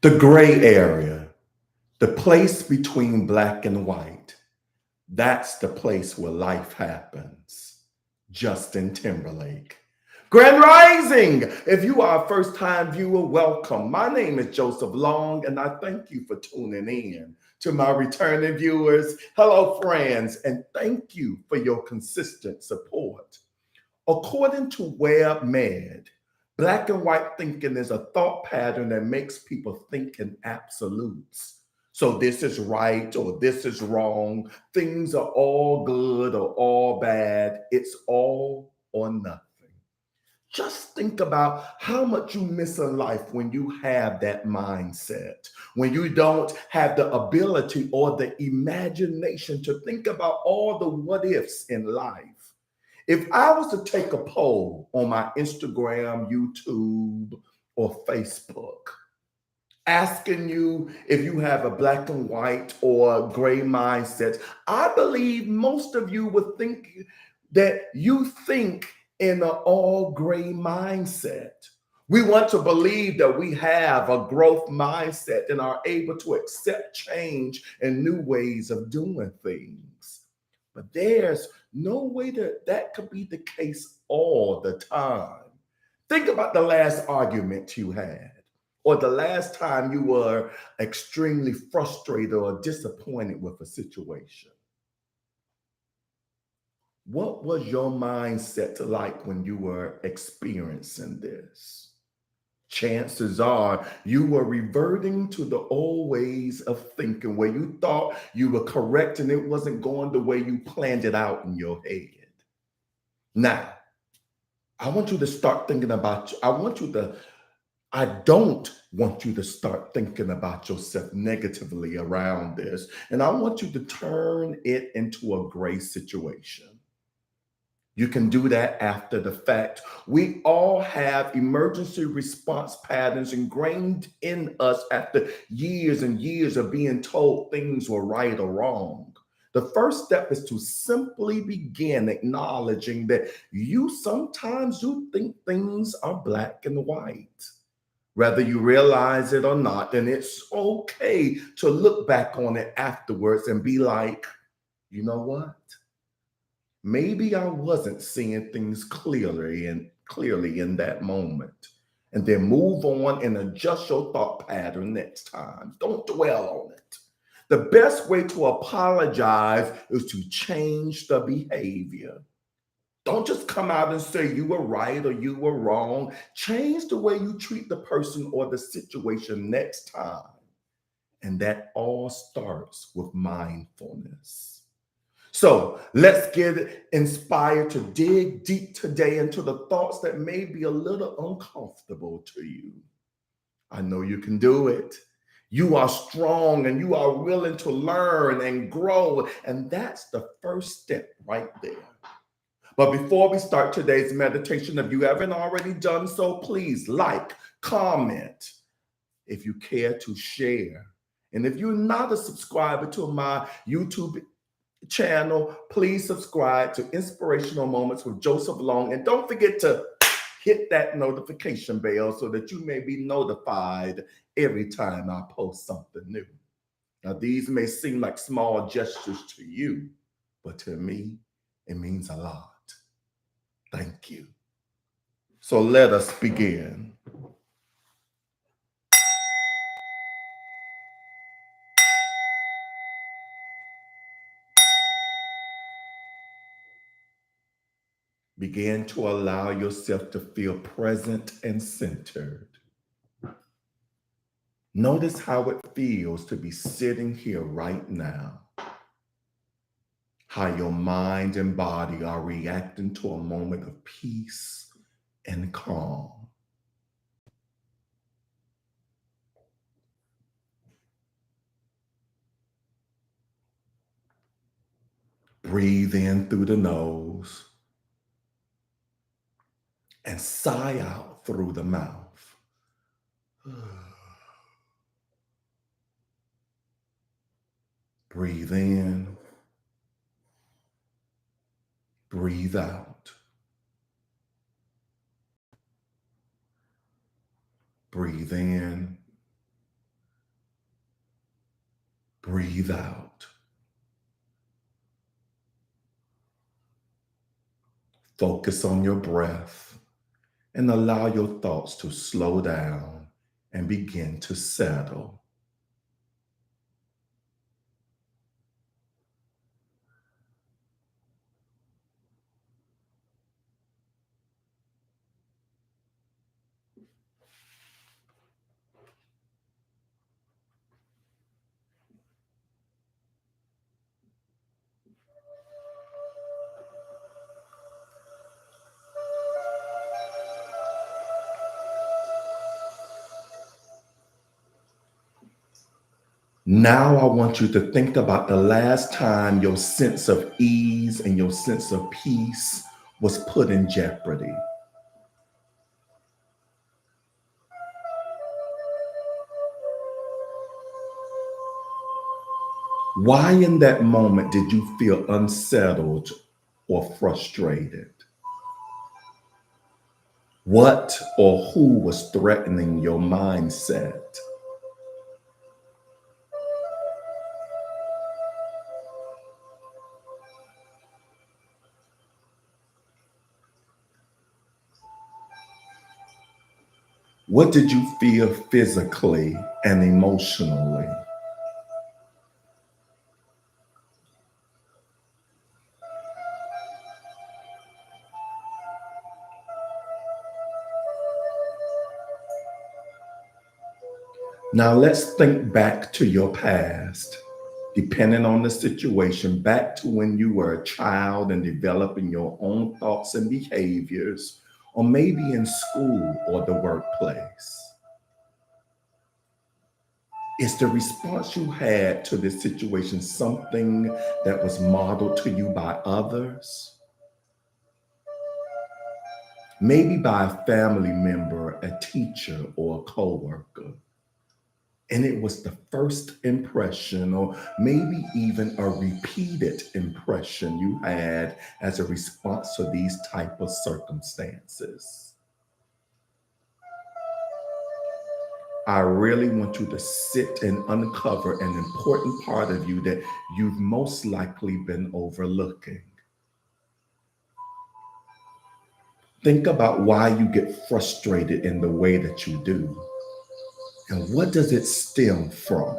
The gray area, the place between black and white, that's the place where life happens. Justin Timberlake. Grand Rising! If you are a first time viewer, welcome. My name is Joseph Long, and I thank you for tuning in. To my returning viewers, hello, friends, and thank you for your consistent support. According to WebMed, black and white thinking is a thought pattern that makes people think in absolutes. So this is right or this is wrong. Things are all good or all bad. It's all or nothing. Just think about how much you miss in life when you have that mindset, when you don't have the ability or the imagination to think about all the what ifs in life. If I was to take a poll on my Instagram, YouTube, or Facebook, asking you if you have a black and white or gray mindset, I believe most of you would think that you think in an all gray mindset. We want to believe that we have a growth mindset and are able to accept change and new ways of doing things. But there's no way that that could be the case all the time. Think about the last argument you had, or the last time you were extremely frustrated or disappointed with a situation. What was your mindset like when you were experiencing this? Chances are you were reverting to the old ways of thinking where you thought you were correct and it wasn't going the way you planned it out in your head. Now, I want you to start thinking about, I don't want you to start thinking about yourself negatively around this. And I want you to turn it into a gray situation. You can do that after the fact. We all have emergency response patterns ingrained in us after years and years of being told things were right or wrong. The first step is to simply begin acknowledging that you sometimes do think things are black and white. Whether you realize it or not, and it's okay to look back on it afterwards and be like, you know what? Maybe I wasn't seeing things clearly in that moment. And then move on and adjust your thought pattern next time. Don't dwell on it. The best way to apologize is to change the behavior. Don't just come out and say you were right or you were wrong. Change the way you treat the person or the situation next time. And that all starts with mindfulness. So let's get inspired to dig deep today into the thoughts that may be a little uncomfortable to you. I know you can do it. You are strong and you are willing to learn and grow. And that's the first step right there. But before we start today's meditation, if you haven't already done so, please like, comment, if you care to share. And if you're not a subscriber to my YouTube channel, please subscribe to Inspirational Moments with Joseph Long. And don't forget to hit that notification bell so that you may be notified every time I post something new. Now, these may seem like small gestures to you, but to me, it means a lot. Thank you. So let us begin. Begin to allow yourself to feel present and centered. Notice how it feels to be sitting here right now. How your mind and body are reacting to a moment of peace and calm. Breathe in through the nose and sigh out through the mouth. Breathe in, breathe out. Breathe in, Breathe out. Focus on your breath and allow your thoughts to slow down and begin to settle. Now, I want you to think about the last time your sense of ease and your sense of peace was put in jeopardy. Why, in that moment, did you feel unsettled or frustrated? What or who was threatening your mindset? What did you feel physically and emotionally? Now let's think back to your past, depending on the situation, back to when you were a child and developing your own thoughts and behaviors, or maybe in school or the workplace. Is the response you had to this situation something that was modeled to you by others? Maybe by a family member, a teacher, or a coworker. And it was the first impression, or maybe even a repeated impression you had as a response to these type of circumstances. I really want you to sit and uncover an important part of you that you've most likely been overlooking. Think about why you get frustrated in the way that you do, and what does it stem from?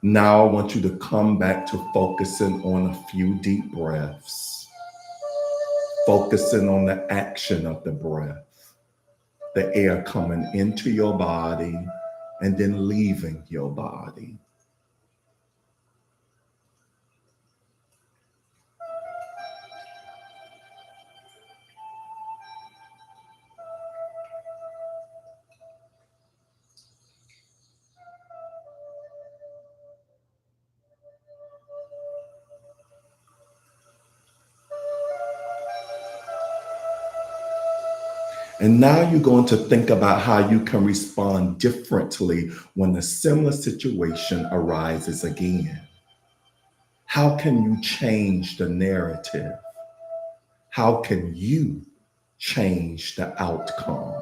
Now I want you to come back to focusing on a few deep breaths, focusing on the action of the breath, the air coming into your body and then leaving your body. And now you're going to think about how you can respond differently when a similar situation arises again. How can you change the narrative? How can you change the outcome?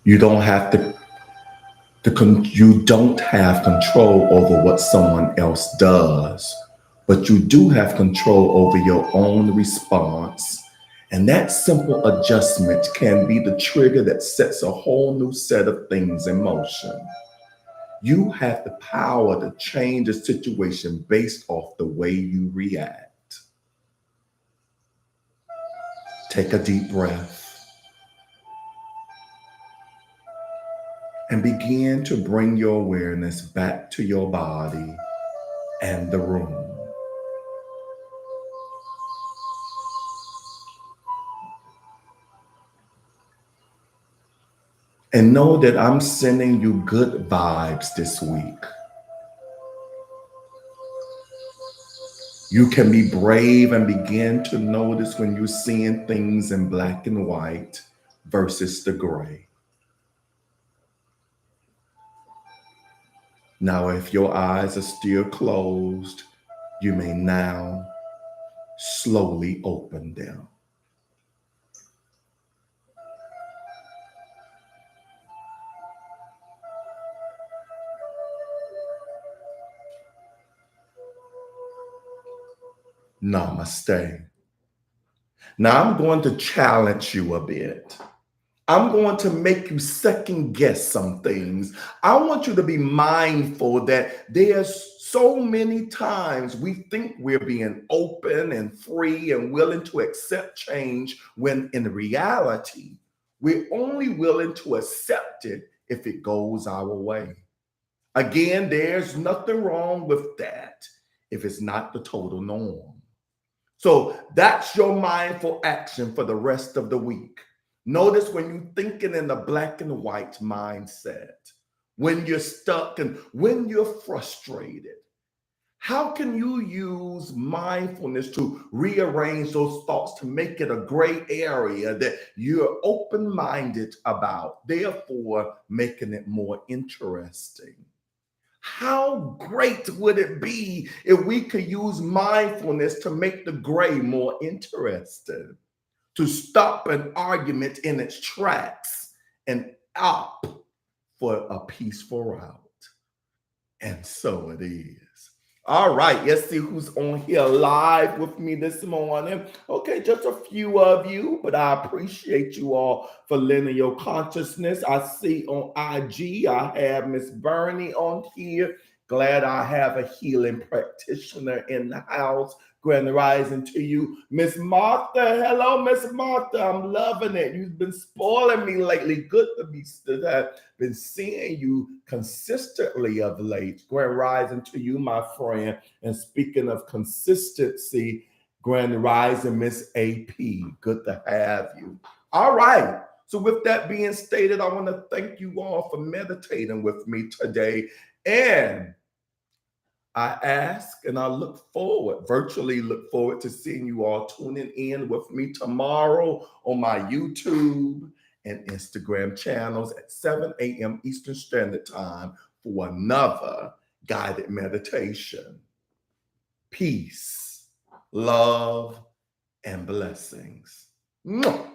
You don't have you don't have control over what someone else does, but you do have control over your own response. And that simple adjustment can be the trigger that sets a whole new set of things in motion. You have the power to change a situation based off the way you react. Take a deep breath and begin to bring your awareness back to your body and the room. And know that I'm sending you good vibes this week. You can be brave and begin to notice when you're seeing things in black and white versus the gray. Now, if your eyes are still closed, you may now slowly open them. Namaste. Now, I'm going to challenge you a bit. I'm going to make you second guess some things. I want you to be mindful that there's so many times we think we're being open and free and willing to accept change when in reality, we're only willing to accept it if it goes our way. Again, there's nothing wrong with that if it's not the total norm. So that's your mindful action for the rest of the week. Notice when you're thinking in the black and white mindset, when you're stuck and when you're frustrated, how can you use mindfulness to rearrange those thoughts to make it a gray area that you're open minded about, therefore making it more interesting? How great would it be if we could use mindfulness to make the gray more interesting, to stop an argument in its tracks and opt for a peaceful route? And so it is. All right, let's see who's on here live with me this morning. Okay, just a few of you, but I appreciate you all for lending your consciousness. I see on IG, I have Miss Bernie on here. Glad I have a healing practitioner in the house. Grand rising to you. Miss Martha, hello, Miss Martha. I'm loving it. You've been spoiling me lately. Good to be stood up. Been seeing you consistently of late. Grand rising to you, my friend. And speaking of consistency, grand rising, Miss AP. Good to have you. All right. So with that being stated, I want to thank you all for meditating with me today. And I ask and I virtually look forward to seeing you all tuning in with me tomorrow on my YouTube and Instagram channels at 7 a.m. Eastern Standard Time for another guided meditation. Peace, love, and blessings. Mwah.